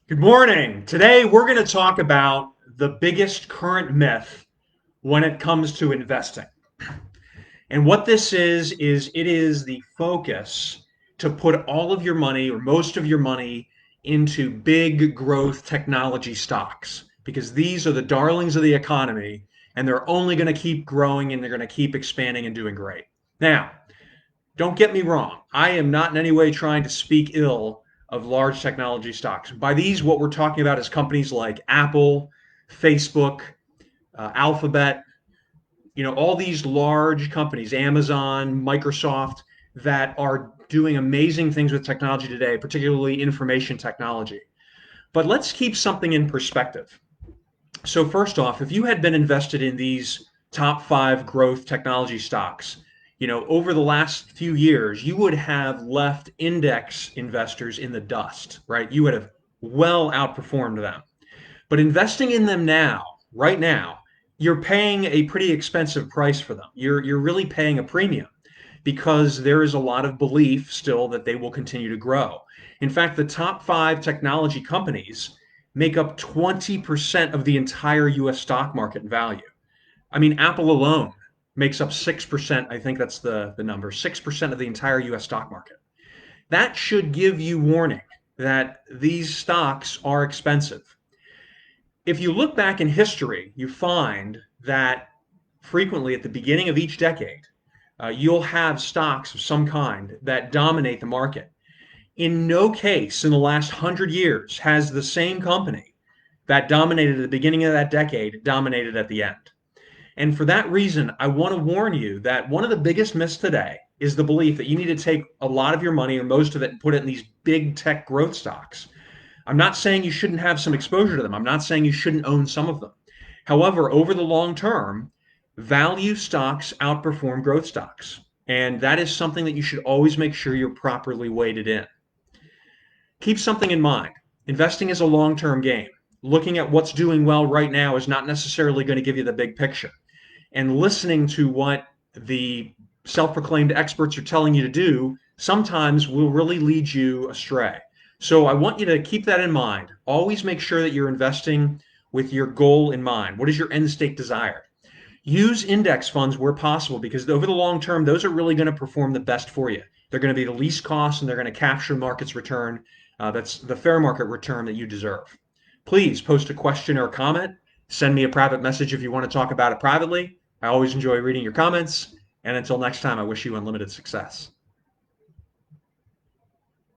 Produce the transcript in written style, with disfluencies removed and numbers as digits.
Good morning. Today we're going to talk about the biggest current myth when it comes to investing. And what this is it is the focus to put all of your money or most of your money into big growth technology stocks because these are the darlings of the economy and they're only going to keep growing and they're going to keep expanding and doing great. Now, don't get me wrong. I am not in any way trying to speak ill of large technology stocks. By these, what we're talking about is companies like Apple, Facebook, Alphabet, all these large companies, Amazon, Microsoft, that are doing amazing things with technology today, particularly information technology. But let's keep something in perspective. So, first off, if you had been invested in these top five growth technology stocks, over the last few years, you would have left index investors in the dust, right? You would have well outperformed them. But investing in them now, right now, you're paying a pretty expensive price for them. You're really paying a premium because there is a lot of belief still that they will continue to grow. In fact, the top five technology companies make up 20% of the entire US stock market value. I mean, Apple alone makes up 6%. I think that's the number 6% of the entire US stock market. That should give you warning that these stocks are expensive. If you look back in history, you find that frequently at the beginning of each decade, you'll have stocks of some kind that dominate the market. In no case in the last 100 years has the same company that dominated at the beginning of that decade dominated at the end. And for that reason, I want to warn you that one of the biggest myths today is the belief that you need to take a lot of your money or most of it and put it in these big tech growth stocks. I'm not saying you shouldn't have some exposure to them. I'm not saying you shouldn't own some of them. However, over the long term, value stocks outperform growth stocks. And that is something that you should always make sure you're properly weighted in. Keep something in mind. Investing is a long term game. Looking at what's doing well right now is not necessarily going to give you the big picture. And listening to what the self proclaimed experts are telling you to do sometimes will really lead you astray. So I want you to keep that in mind. Always make sure that you're investing with your goal in mind. What is your end state desire? Use index funds where possible because over the long term, those are really going to perform the best for you. They're going to be the least cost and they're going to capture market's return. That's the fair market return that you deserve. Please post a question or a comment. Send me a private message if you want to talk about it privately. I always enjoy reading your comments. And until next time, I wish you unlimited success.